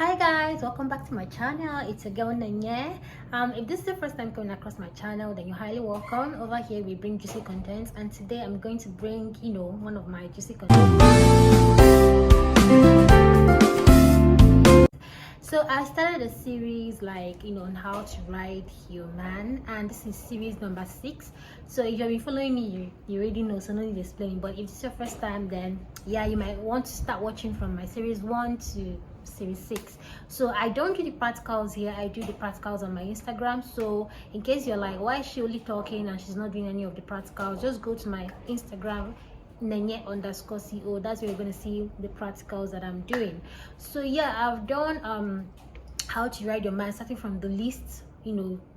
Hi guys, welcome back to my channel. It's a girl Nanye. If this is the first time coming across my channel, then you're highly welcome. Over here we bring juicy contents, and today I'm going to bring one of my juicy contents. So I started a series on how to ride your man, and this is series number 6. So if you've been following me, you already know, so no need explaining. But if it's your first time, then yeah, you might want to start watching from my series 1 to series 6. So I don't do the practicals here, I do the practicals on my Instagram. So in case you're like, why is she only talking and she's not doing any of the practicals, just go to my Instagram, Nanye_CO. That's where you're going to see the practicals that I'm doing. So yeah, I've done how to ride your man, starting from the least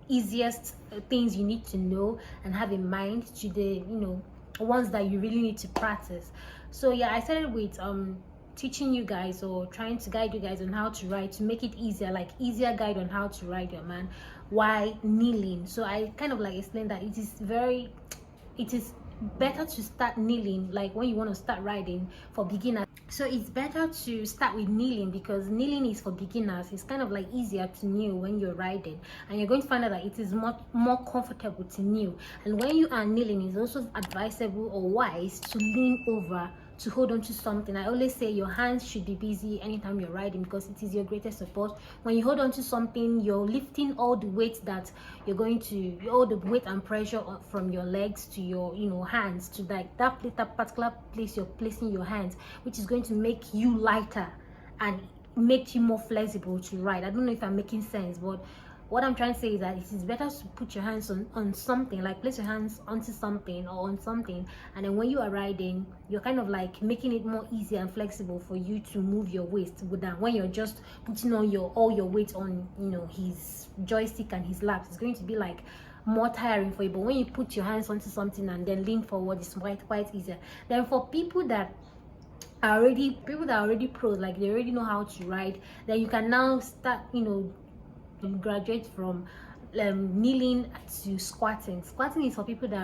easiest things you need to know and have in mind, to the ones that you really need to practice. So yeah, I started with teaching you guys, or trying to guide you guys on how to ride, to make it easier, like easier guide on how to ride your man while kneeling. So I kind of explained that it is better to start kneeling, like when you want to start riding for beginners. So it's better to start with kneeling, because kneeling is for beginners. It's kind of easier to kneel when you're riding, and you're going to find out that it is more comfortable to kneel. And when you are kneeling, it's also advisable or wise to lean over to hold on to something. I always say your hands should be busy anytime you're riding, because it is your greatest support. When you hold on to something, you're lifting all the weight that you're going to, all the weight and pressure from your legs to your hands, to that particular place you're placing your hands, which is going to make you lighter and make you more flexible to ride. I don't know if I'm making sense, but what I'm trying to say is that it is better to put your hands on something, like place your hands onto something or on something, and then when you are riding, you're kind of making it more easy and flexible for you to move your waist, than when you're just putting on all your weight on his joystick and his laps. It's going to be more tiring for you. But when you put your hands onto something and then lean forward, it's quite easier. Then for people that are already pros, like they already know how to ride, then you can now start graduate from kneeling to squatting. Squatting is for people that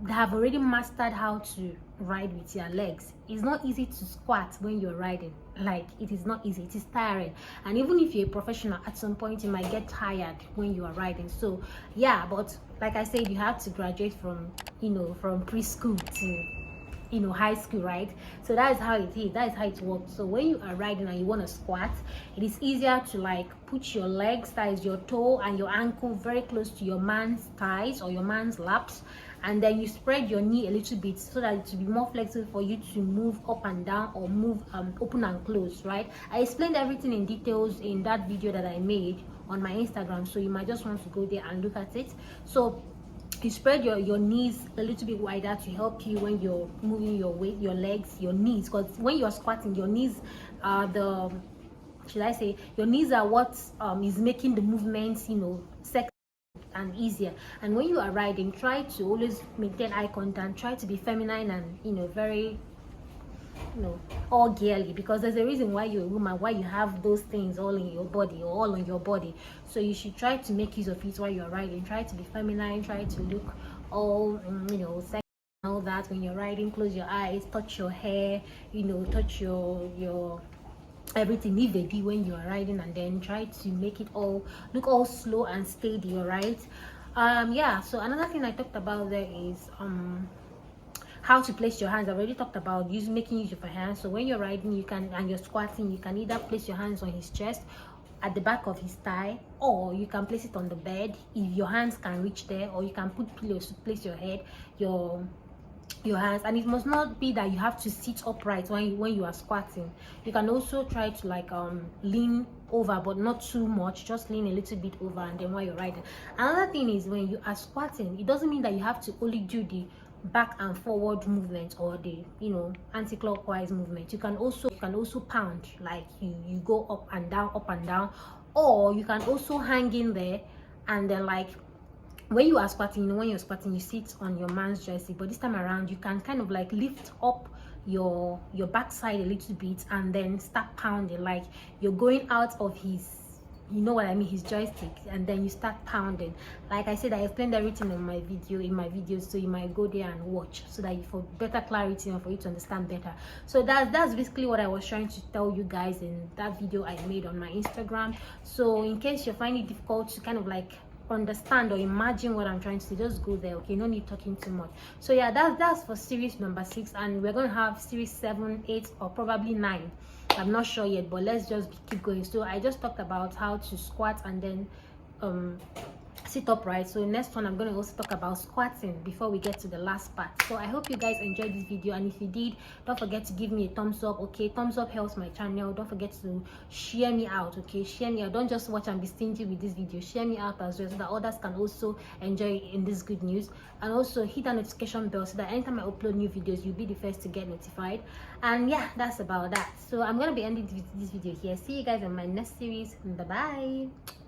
have already mastered how to ride with your legs. It's not easy to squat when you're riding. It is not easy, it is tiring. And even if you're a professional, at some point you might get tired when you are riding. So yeah, but like I said, you have to graduate from from preschool to high school, right? So that is how it is, that is how it works. So when you are riding and you want to squat, it is easier to put your legs, that is your toe and your ankle, very close to your man's thighs or your man's laps, and then you spread your knee a little bit so that it will be more flexible for you to move up and down, or move open and close, right? I explained everything in details in that video that I made on my Instagram, so you might just want to go there and look at it. So you spread your knees a little bit wider to help you when you're moving your weight, your legs, your knees, because when you're squatting, your knees are your knees are what is making the movements sexy and easier. And when you are riding, try to always maintain eye contact, try to be feminine and very all girly, because there's a reason why you're a woman, why you have those things all in your body, or all on your body. So you should try to make use of it while you're riding. Try to be feminine, try to look all sexy, all that. When you're riding, close your eyes, touch your hair, touch your everything, leave a D when you are riding, and then try to make it all look all slow and steady. All right. Yeah, so another thing I talked about there is how to place your hands. I've already talked about making use of your hands. So when you're riding, you can, and you're squatting, you can either place your hands on his chest, at the back of his thigh, or you can place it on the bed if your hands can reach there, or you can put pillows to place your head, your hands. And it must not be that you have to sit upright when you are squatting. You can also try to lean over, but not too much, just lean a little bit over, and then while you're riding. Another thing is, when you are squatting, it doesn't mean that you have to only do the back and forward movement, or the anti-clockwise movement. You can also pound, like you go up and down, or you can also hang in there, and then when you are squatting, when you're squatting, you sit on your man's joystick, but this time around you can kind of lift up your backside a little bit, and then start pounding, like you're going out of his you know what I mean, his joystick, and then you start pounding. Like I said, I explained everything in my videos, so you might go there and watch so that you, for better clarity and for you to understand better. So that's basically what I was trying to tell you guys in that video I made on my Instagram. So in case you find it difficult to kind of like understand or imagine what I'm trying to say, just go there, okay? No need talking too much. So yeah, that's for series number 6, and we're gonna have series 7, 8, or probably 9. I'm not sure yet, but let's just keep going. So I just talked about how to squat and then sit upright. So next one, I'm going to also talk about squatting before we get to the last part. So I hope you guys enjoyed this video, and if you did, don't forget to give me a thumbs up, okay? Thumbs up helps my channel. Don't forget to share me out, okay? Share me out. Don't just watch and be stingy with this video. Share me out as well, so that others can also enjoy in this good news. And also hit that notification bell so that anytime I upload new videos, you'll be the first to get notified. And yeah, that's about that. So I'm going to be ending this video here. See you guys in my next series. Bye bye.